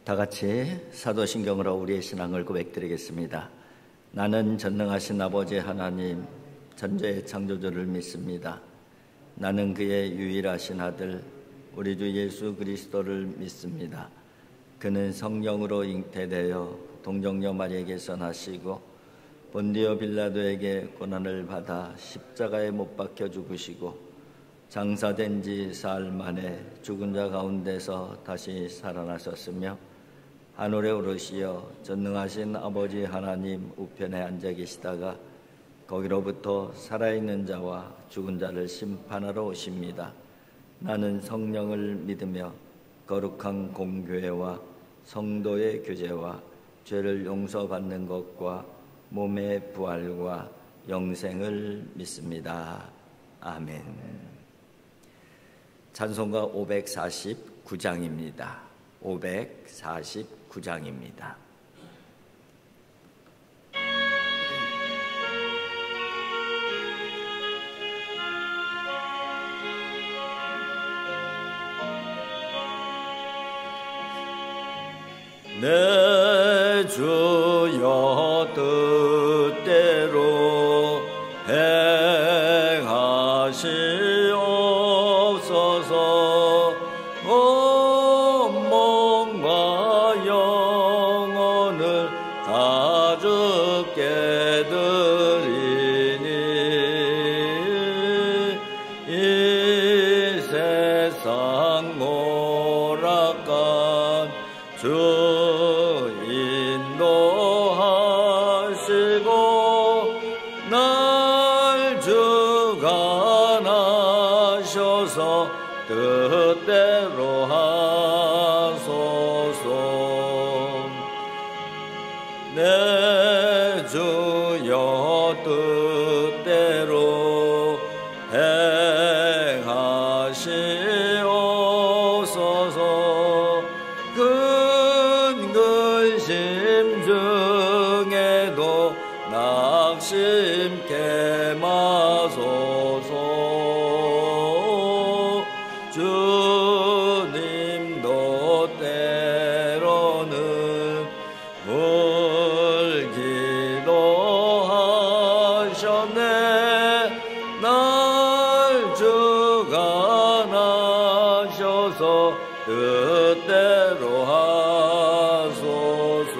다 같이 사도신경으로 우리의 신앙을 고백드리겠습니다. 나는 전능하신 아버지 하나님 전지의 창조주를 믿습니다. 나는 그의 유일하신 아들 우리 주 예수 그리스도를 믿습니다. 그는 성령으로 잉태되어 동정녀 마리에게서 나시고 본디오 빌라도에게 고난을 받아 십자가에 못 박혀 죽으시고 장사된 지 사흘 만에 죽은 자 가운데서 다시 살아나셨으며 하늘에 오르시어 전능하신 아버지 하나님 우편에 앉아 계시다가 거기로부터 살아있는 자와 죽은 자를 심판하러 오십니다. 나는 성령을 믿으며 거룩한 공교회와 성도의 교제와 죄를 용서받는 것과 몸의 부활과 영생을 믿습니다. 아멘. 찬송가 549장입니다. 549장입니다. 내 주여 뜻대로 행하시옵소서. 몸과 영혼을 다 주께 드리니 이 세상 오락관 주 인도하시고 날 주관하셔서 뜻대로 하소서. 내 주여 뜻대로 행하시옵소서. 근심 중에도 낙심케 마소서. 주님도 때로는 울기도 하셨네. 날 주관하셔서 뜻대로 하소서.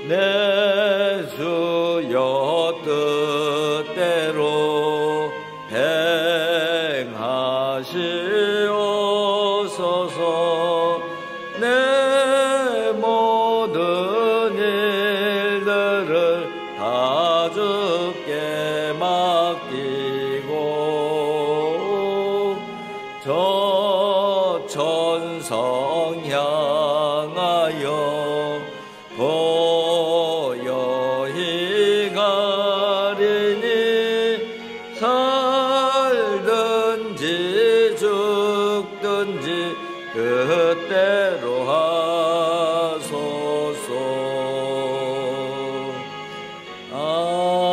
내 주여 뜻대로 행하시옵소서. 내 모든 일들을 다 주께 맡기고 저 천성 향하여 고요히 가리니 살든지 죽든지 뜻대로 하소서. 아멘.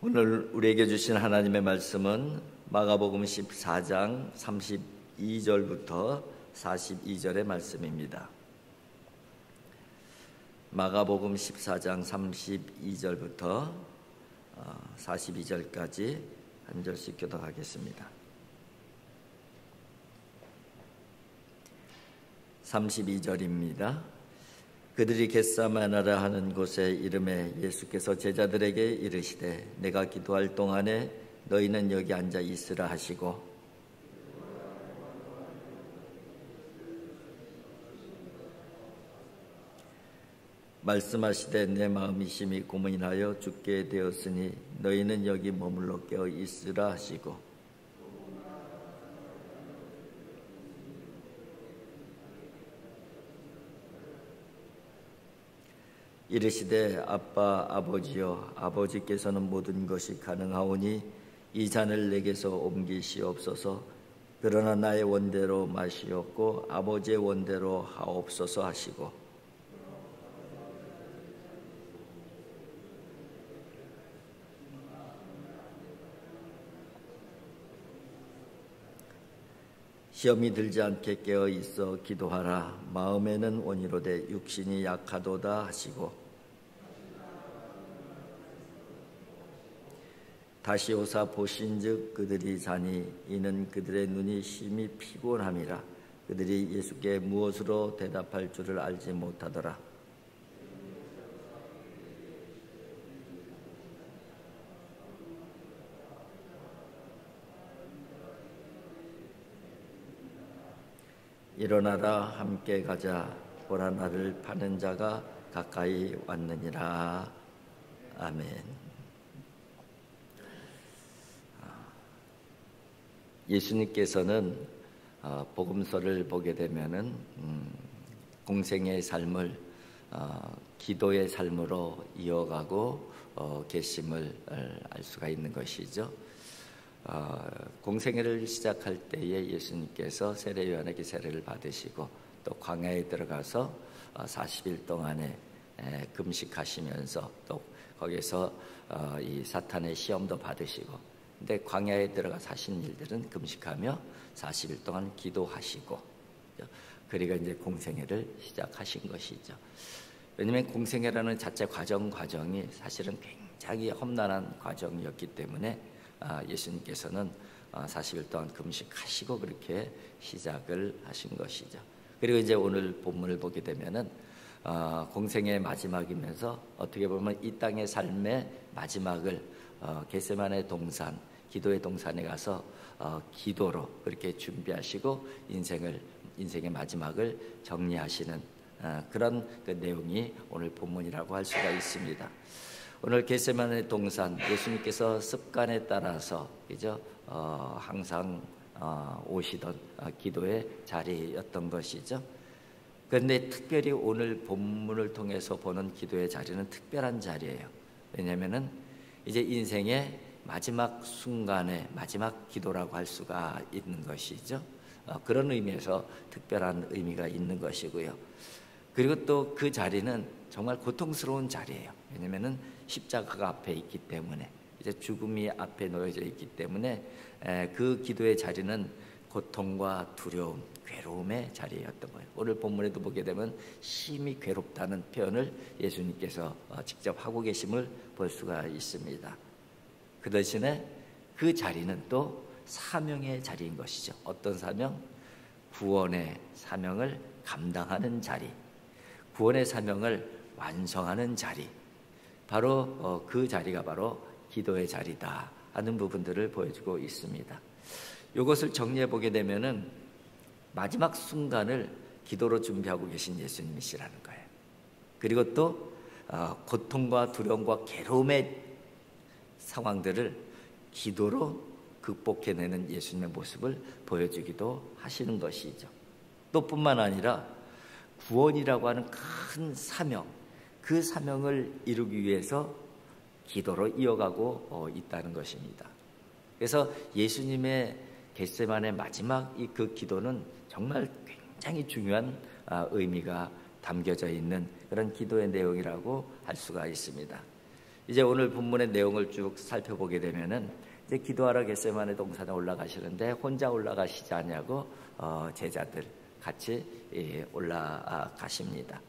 오늘 우리에게 주신 하나님의 말씀은 마가복음 14장 32절부터 42절의 말씀입니다. 마가복음 14장 32절부터 42절까지 한 절씩 교독하겠습니다. 32절입니다. 그들이 겟세마네라 하는 곳에 이름에 예수께서 제자들에게 이르시되 내가 기도할 동안에 너희는 여기 앉아 있으라 하시고 말씀하시되 내 마음이 심히 고민하여 죽게 되었으니 너희는 여기 머물러 깨어 있으라 하시고 이르시되 아빠 아버지여 아버지께서는 모든 것이 가능하오니 이 잔을 내게서 옮기시옵소서. 그러나 나의 원대로 마시옵고 아버지의 원대로 하옵소서 하시고 시험이 들지 않게 깨어 있어 기도하라. 마음에는 온이로되 육신이 약하도다 하시고 다시 오사 보신즉 그들이 자니 이는 그들의 눈이 심히 피곤함이라. 그들이 예수께 무엇으로 대답할 줄을 알지 못하더라. 일어나라 함께 가자. 보라 나를 파는 자가 가까이 왔느니라. 아멘. 예수님께서는 복음서를 보게 되면은 공생의 삶을 기도의 삶으로 이어가고 계심을 알 수가 있는 것이죠. 공생애를 시작할 때에 예수님께서 세례 요한에게 세례를 받으시고 또 광야에 들어가서 40일 동안에 금식하시면서 또 거기서 이 사탄의 시험도 받으시고, 근데 광야에 들어가서 하신 일들은 금식하며 40일 동안 기도하시고, 그리고 이제 공생애를 시작하신 것이죠. 왜냐하면 공생애라는 자체 과정이 사실은 굉장히 험난한 과정이었기 때문에 예수님께서는 40일 동안 금식하시고 그렇게 시작을 하신 것이죠. 그리고 이제 오늘 본문을 보게 되면은 공생의 마지막이면서 어떻게 보면 이 땅의 삶의 마지막을 겟세마네 동산, 기도의 동산에 가서 기도로 그렇게 준비하시고 인생의 마지막을 정리하시는 그런 그 내용이 오늘 본문이라고 할 수가 있습니다. 오늘 겟세마네 동산, 예수님께서 습관에 따라서 그죠? 항상 오시던 기도의 자리였던 것이죠. 그런데 특별히 오늘 본문을 통해서 보는 기도의 자리는 특별한 자리예요. 왜냐하면은 이제 인생의 마지막 순간의 마지막 기도라고 할 수가 있는 것이죠. 그런 의미에서 특별한 의미가 있는 것이고요. 그리고 또 그 자리는 정말 고통스러운 자리예요. 왜냐하면은 십자가가 앞에 있기 때문에, 이제 죽음이 앞에 놓여져 있기 때문에 그 기도의 자리는 고통과 두려움, 괴로움의 자리였던 거예요. 오늘 본문에도 보게 되면 심히 괴롭다는 표현을 예수님께서 직접 하고 계심을 볼 수가 있습니다. 그 대신에 그 자리는 또 사명의 자리인 것이죠. 어떤 사명? 구원의 사명을 감당하는 자리, 구원의 사명을 완성하는 자리, 바로 그 자리가 바로 기도의 자리다 하는 부분들을 보여주고 있습니다. 이것을 정리해 보게 되면은 마지막 순간을 기도로 준비하고 계신 예수님이시라는 거예요. 그리고 또 고통과 두려움과 괴로움의 상황들을 기도로 극복해내는 예수님의 모습을 보여주기도 하시는 것이죠. 또 뿐만 아니라 구원이라고 하는 큰 사명, 그 사명을 이루기 위해서 기도로 이어가고 있다는 것입니다. 그래서 예수님의 겟세마네 마지막 그 기도는 정말 굉장히 중요한 의미가 담겨져 있는 그런 기도의 내용이라고 할 수가 있습니다. 이제 오늘 본문의 내용을 쭉 살펴보게 되면은 이제 기도하러 겟세마네 동산에 올라가시는데 혼자 올라가시지 않냐고 제자들 같이 올라가십니다.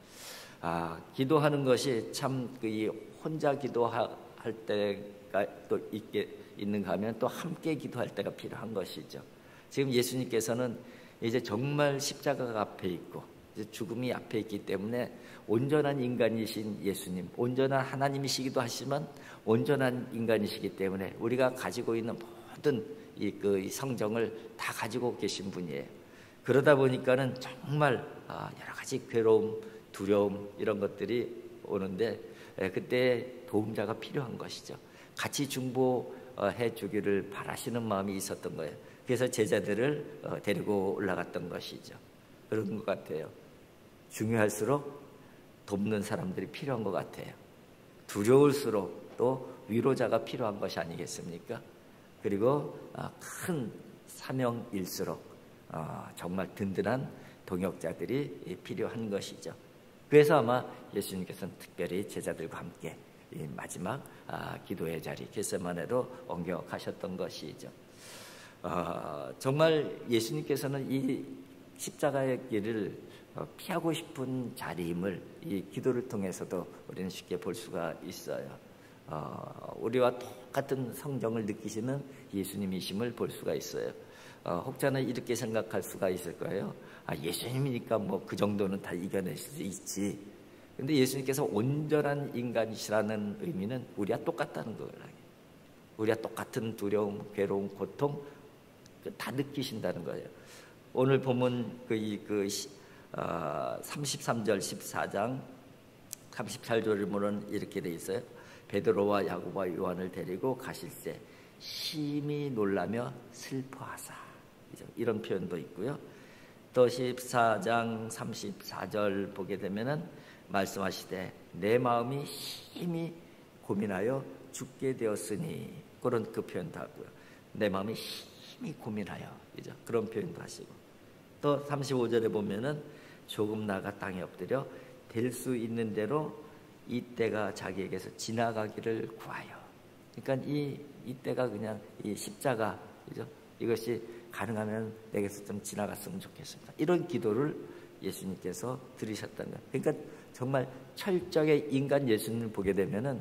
기도하는 것이 참 이 혼자 기도할 때가 또 있는가 하면 또 함께 기도할 때가 필요한 것이죠. 지금 예수님께서는 이제 정말 십자가가 앞에 있고 이제 죽음이 앞에 있기 때문에 온전한 인간이신 예수님, 온전한 하나님이시기도 하지만 온전한 인간이시기 때문에 우리가 가지고 있는 모든 이 성정을 다 가지고 계신 분이에요. 그러다 보니까는 정말 여러 가지 괴로움, 두려움 이런 것들이 오는데 그때 도움자가 필요한 것이죠. 같이 중보해 주기를 바라시는 마음이 있었던 거예요. 그래서 제자들을 데리고 올라갔던 것이죠. 그런 것 같아요. 중요할수록 돕는 사람들이 필요한 것 같아요. 두려울수록 또 위로자가 필요한 것이 아니겠습니까? 그리고 큰 사명일수록 정말 든든한 동역자들이 필요한 것이죠. 그래서 아마 예수님께서는 특별히 제자들과 함께 이 마지막 기도의 자리 겟세마네로 옮겨가셨던 것이죠. 정말 예수님께서는 이 십자가의 길을 피하고 싶은 자리임을 이 기도를 통해서도 우리는 쉽게 볼 수가 있어요. 우리와 똑같은 성정을 느끼시는 예수님이심을 볼 수가 있어요. 혹자는 이렇게 생각할 수가 있을 거예요. 예수님이니까 뭐 그 정도는 다 이겨낼 수 있지. 근데 예수님께서 온전한 인간이시라는 의미는 우리와 똑같다는 거예요. 우리와 똑같은 두려움, 괴로움, 고통 다 느끼신다는 거예요. 오늘 보면 33절 14장 38절을 보면 이렇게 돼 있어요. 베드로와 야고보와 요한을 데리고 가실새 심히 놀라며 슬퍼하사, 이런 표현도 있고요. 또 14장 34절 보게 되면은 말씀하시되 내 마음이 심히 고민하여 죽게 되었으니, 그런 그 표현도 하고요. 내 마음이 심히 고민하여, 그런 표현도 하시고, 또 35절에 보면은 조금 나가 땅에 엎드려 될 수 있는 대로 이 때가 자기에게서 지나가기를 구하여. 그러니까 이 때가 그냥 이 십자가, 이것이 가능하면 내게서 좀 지나갔으면 좋겠습니다. 이런 기도를 예수님께서 들으셨다는 거예요. 그러니까 정말 철저하게 인간 예수님을 보게 되면은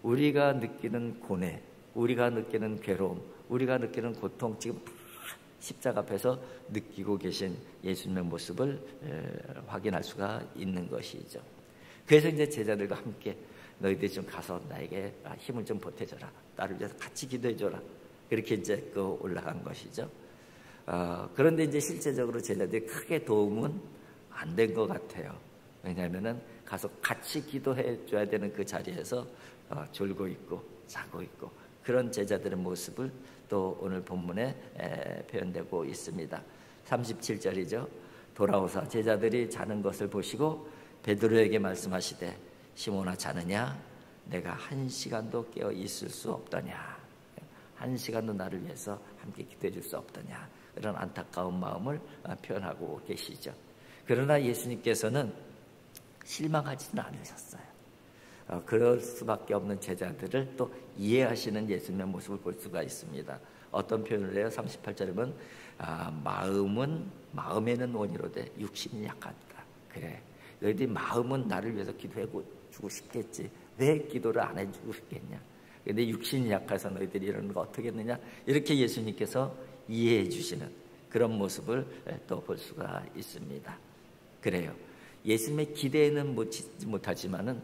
우리가 느끼는 고뇌, 우리가 느끼는 괴로움, 우리가 느끼는 고통, 지금 십자가 앞에서 느끼고 계신 예수님의 모습을 확인할 수가 있는 것이죠. 그래서 이제 제자들과 함께 너희들이 좀 가서 나에게 힘을 좀 보태줘라, 나를 위해서 같이 기도해줘라, 그렇게 이제 올라간 것이죠. 그런데 이제 실제적으로 제자들이 크게 도움은 안 된 것 같아요. 왜냐하면은 가서 같이 기도해 줘야 되는 그 자리에서 졸고 있고 자고 있고, 그런 제자들의 모습을 또 오늘 본문에 표현되고 있습니다. 37절이죠. 돌아오사 제자들이 자는 것을 보시고 베드로에게 말씀하시되 시몬아 자느냐? 내가 1시간도 깨어 있을 수 없더냐? 1시간도 나를 위해서 함께 기도해 줄 수 없더냐? 이런 안타까운 마음을 표현하고 계시죠. 그러나 예수님께서는 실망하지는 않으셨어요. 그럴 수밖에 없는 제자들을 또 이해하시는 예수님의 모습을 볼 수가 있습니다. 어떤 표현을 해요? 38절에 보면 마음에는 원이로되 육신이 약하다. 그래, 너희들이 마음은 나를 위해서 기도해 주고 싶겠지, 왜 기도를 안 해주고 싶겠냐? 근데 육신이 약해서 너희들이 이러는 거 어떻게 했느냐? 이렇게 예수님께서 이해해 주시는 그런 모습을 또 볼 수가 있습니다. 그래요, 예수님의 기대에는 못하지만은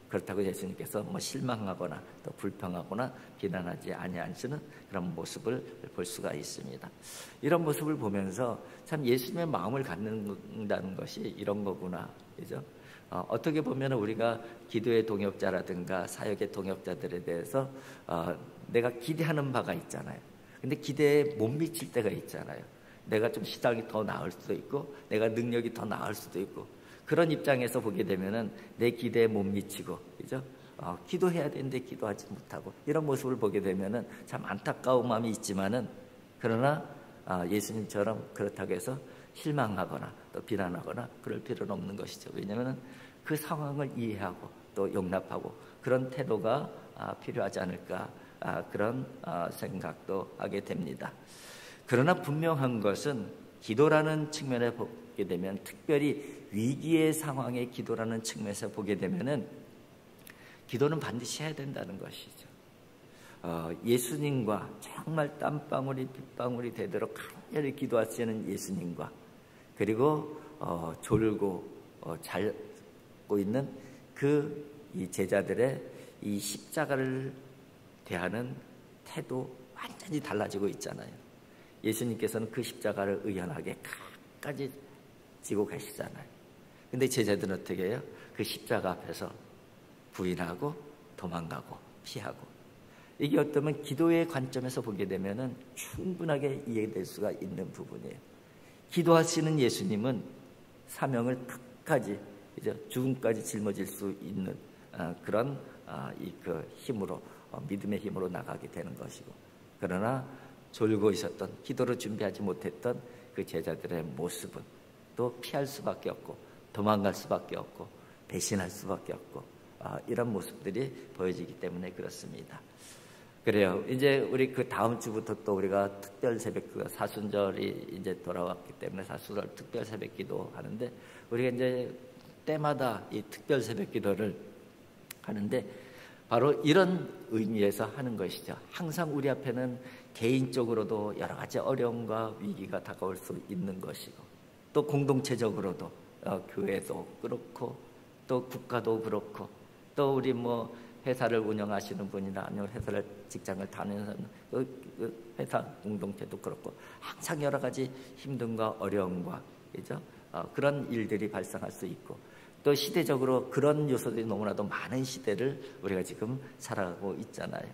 그렇다고 예수님께서 뭐 실망하거나 또 불평하거나 비난하지 아니하시는 그런 모습을 볼 수가 있습니다. 이런 모습을 보면서 참 예수님의 마음을 갖는다는 것이 이런 거구나, 그죠? 어떻게 보면 우리가 기도의 동역자라든가 사역의 동역자들에 대해서 내가 기대하는 바가 있잖아요. 근데 기대에 못 미칠 때가 있잖아요. 내가 좀 시장이 더 나을 수도 있고 내가 능력이 더 나을 수도 있고, 그런 입장에서 보게 되면은 내 기대에 못 미치고, 그죠? 기도해야 되는데 기도하지 못하고, 이런 모습을 보게 되면은 참 안타까운 마음이 있지만은, 그러나 예수님처럼 그렇다고 해서 실망하거나 또 비난하거나 그럴 필요는 없는 것이죠. 왜냐하면은 그 상황을 이해하고 또 용납하고 그런 태도가 필요하지 않을까, 그런 생각도 하게 됩니다. 그러나 분명한 것은 기도라는 측면에 보게 되면, 특별히 위기의 상황의 기도라는 측면에서 보게 되면은 기도는 반드시 해야 된다는 것이죠. 예수님과 정말 땀방울이 빗방울이 되도록 간절히 기도하시는 예수님과, 그리고 졸고 자고 있는 이 제자들의 이 십자가를 대하는 태도 완전히 달라지고 있잖아요. 예수님께서는 그 십자가를 의연하게 끝까지 지고 계시잖아요. 근데 제자들은 어떻게 해요? 그 십자가 앞에서 부인하고 도망가고 피하고. 이게 어쩌면 기도의 관점에서 보게 되면은 충분하게 이해될 수가 있는 부분이에요. 기도하시는 예수님은 사명을 끝까지, 죽음까지 짊어질 수 있는 그런 그 힘으로, 믿음의 힘으로 나가게 되는 것이고, 그러나 졸고 있었던, 기도를 준비하지 못했던 그 제자들의 모습은 또 피할 수밖에 없고 도망갈 수밖에 없고 배신할 수밖에 없고, 이런 모습들이 보여지기 때문에 그렇습니다. 그래요. 이제 우리 그 다음 주부터 또 우리가 특별 새벽기도, 사순절이 이제 돌아왔기 때문에 사순절 특별 새벽기도 하는데, 우리가 이제 때마다 이 특별 새벽기도를 하는데 바로 이런 의미에서 하는 것이죠. 항상 우리 앞에는 개인적으로도 여러 가지 어려움과 위기가 다가올 수 있는 것이고, 또 공동체적으로도 교회도 그렇고, 또 국가도 그렇고, 또 우리 회사를 운영하시는 분이나 아니면 직장을 다니는 회사 공동체도 그렇고, 항상 여러 가지 힘듦과 어려움과, 그죠? 그런 일들이 발생할 수 있고, 또 시대적으로 그런 요소들이 너무나도 많은 시대를 우리가 지금 살아가고 있잖아요.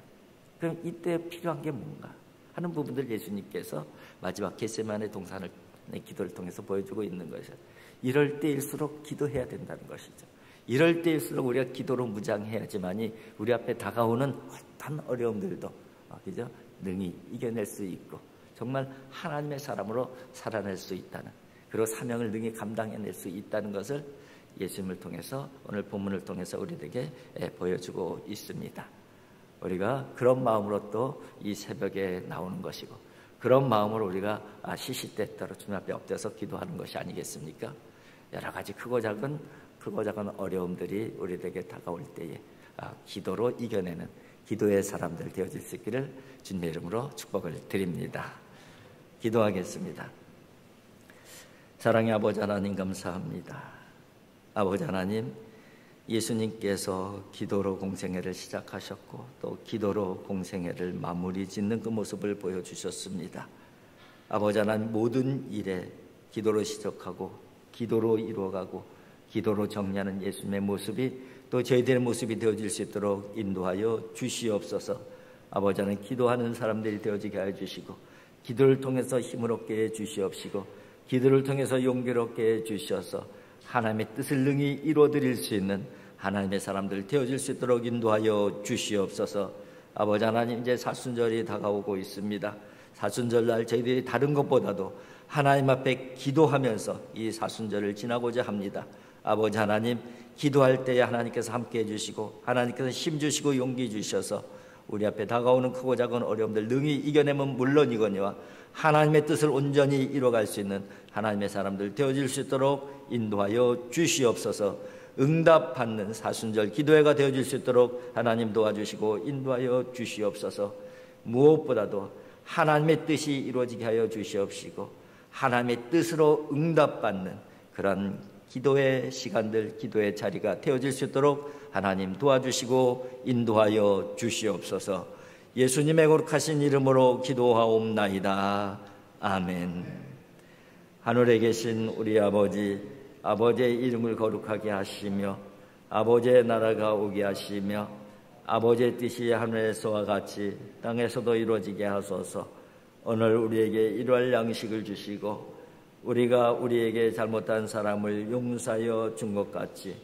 그럼 이때 필요한 게 뭔가 하는 부분들 예수님께서 마지막 겟세마네 동산의 기도를 통해서 보여주고 있는 것이죠. 이럴 때일수록 기도해야 된다는 것이죠. 이럴 때일수록 우리가 기도로 무장해야지만이 우리 앞에 다가오는 어떤 어려움들도 그죠? 능히 이겨낼 수 있고, 정말 하나님의 사람으로 살아낼 수 있다는, 그리고 사명을 능히 감당해낼 수 있다는 것을 예수님을 통해서, 오늘 본문을 통해서 우리에게 보여주고 있습니다. 우리가 그런 마음으로 또 이 새벽에 나오는 것이고, 그런 마음으로 우리가 시시때때로 주님 앞에 엎드려서 기도하는 것이 아니겠습니까? 여러 가지 크고 작은 어려움들이 우리에게 다가올 때에 기도로 이겨내는 기도의 사람들 되어질 수 있기를 주님의 이름으로 축복을 드립니다. 기도하겠습니다. 사랑의 아버지 하나님, 감사합니다. 아버지 하나님, 예수님께서 기도로 공생애를 시작하셨고 또 기도로 공생애를 마무리 짓는 그 모습을 보여주셨습니다. 아버지 하나님, 모든 일에 기도로 시작하고 기도로 이루어가고 기도로 정리하는 예수님의 모습이 또 저희들의 모습이 되어질 수 있도록 인도하여 주시옵소서. 아버지 하나님, 기도하는 사람들이 되어지게 하여 주시고, 기도를 통해서 힘을 얻게 해 주시옵시고, 기도를 통해서 용기롭게 해 주셔서 하나님의 뜻을 능히 이루어드릴 수 있는 하나님의 사람들 되어질 수 있도록 인도하여 주시옵소서. 아버지 하나님, 이제 사순절이 다가오고 있습니다. 사순절날 저희들이 다른 것보다도 하나님 앞에 기도하면서 이 사순절을 지나고자 합니다. 아버지 하나님, 기도할 때에 하나님께서 함께 해주시고 하나님께서 힘주시고 용기 주셔서 우리 앞에 다가오는 크고 작은 어려움들 능히 이겨내면 물론이거니와 하나님의 뜻을 온전히 이뤄갈 수 있는 하나님의 사람들 되어질 수 있도록 인도하여 주시옵소서. 응답받는 사순절 기도회가 되어질 수 있도록 하나님 도와주시고 인도하여 주시옵소서. 무엇보다도 하나님의 뜻이 이루어지게 하여 주시옵시고, 하나님의 뜻으로 응답받는 그런 기도의 시간들, 기도의 자리가 되어질 수 있도록 하나님 도와주시고 인도하여 주시옵소서. 예수님의 거룩하신 이름으로 기도하옵나이다. 아멘. 하늘에 계신 우리 아버지, 아버지의 이름을 거룩하게 하시며 아버지의 나라가 오게 하시며 아버지의 뜻이 하늘에서와 같이 땅에서도 이루어지게 하소서. 오늘 우리에게 일용할 양식을 주시고 우리가 우리에게 잘못한 사람을 용서하여 준 것 같이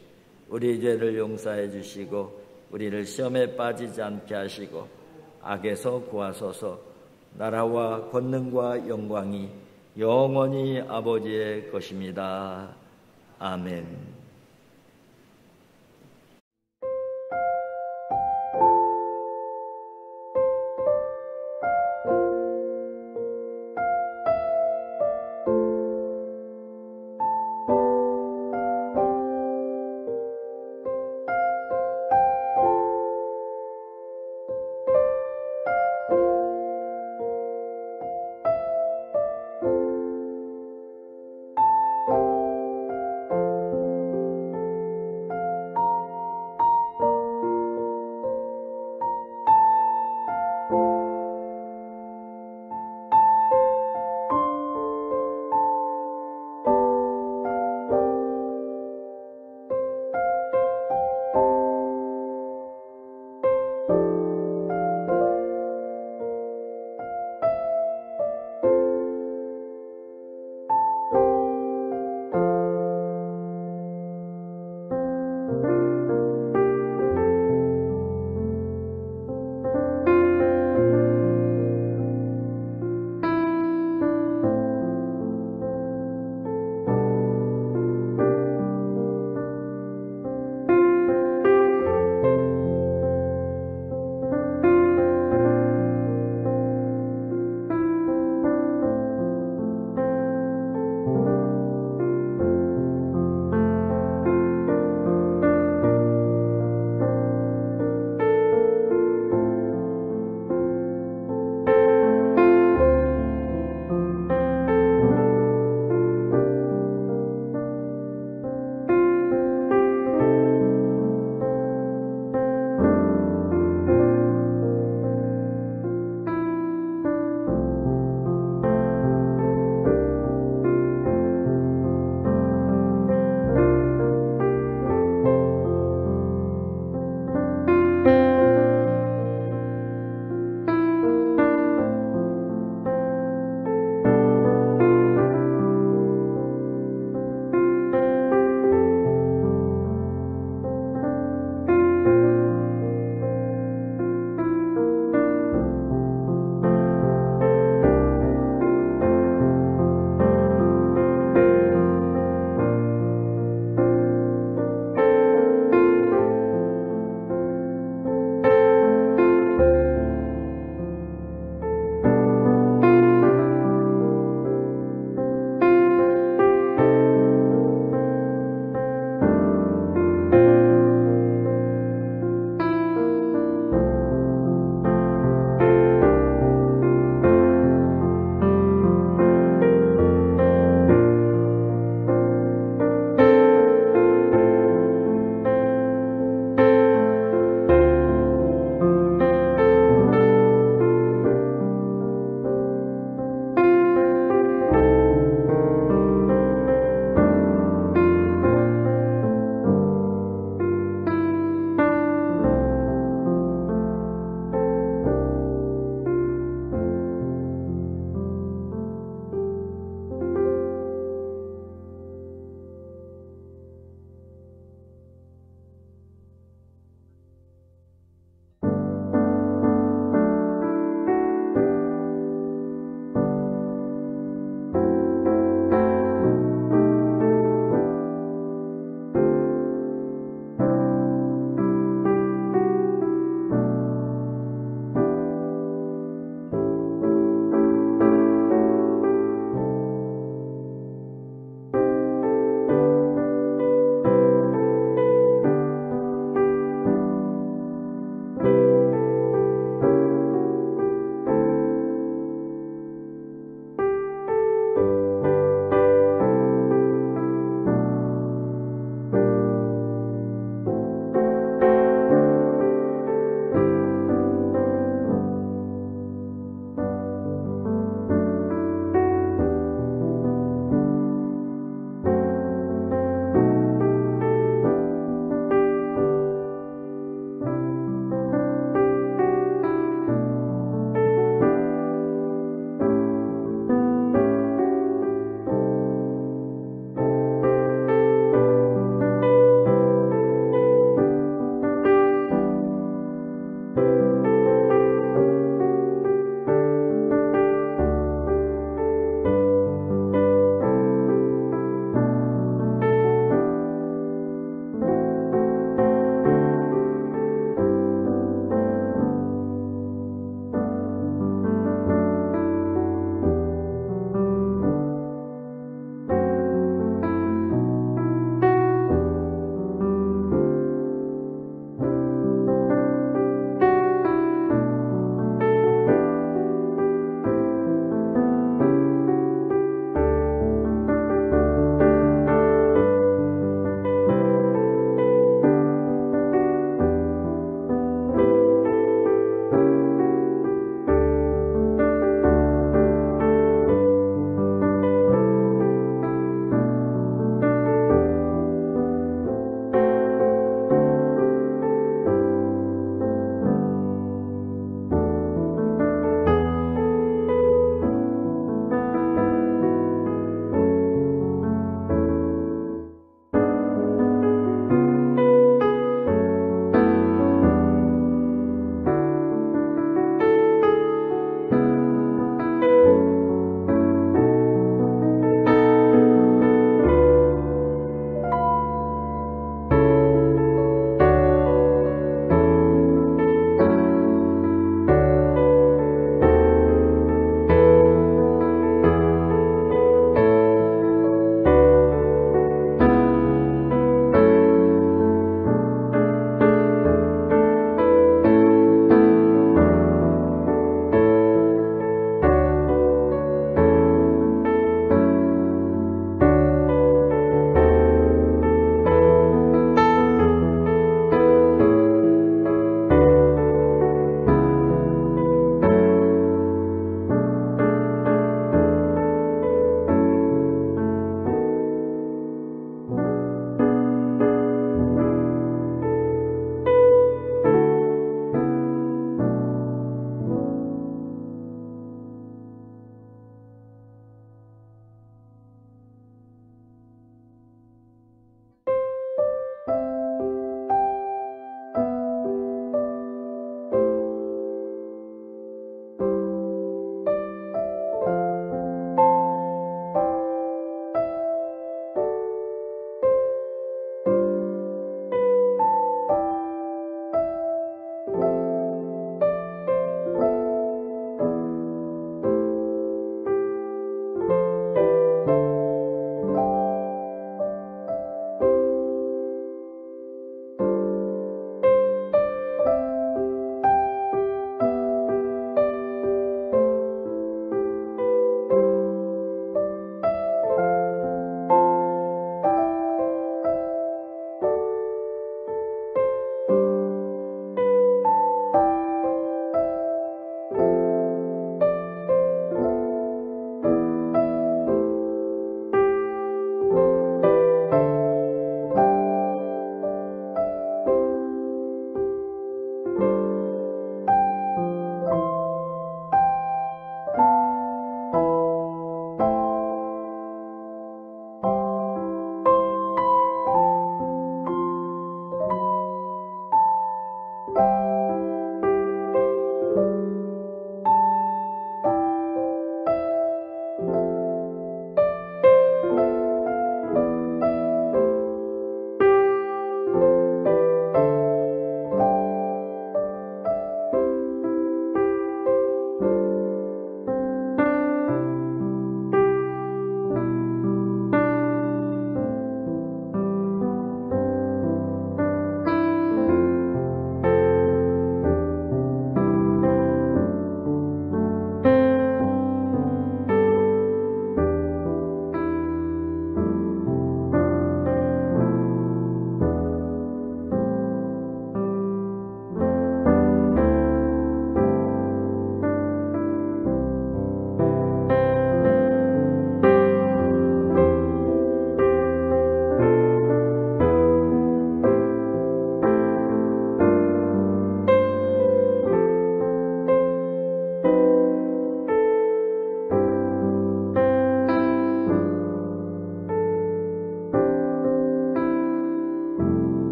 우리 죄를 용서해 주시고 우리를 시험에 빠지지 않게 하시고 악에서 구하소서. 나라와 권능과 영광이 영원히 아버지의 것입니다. 아멘.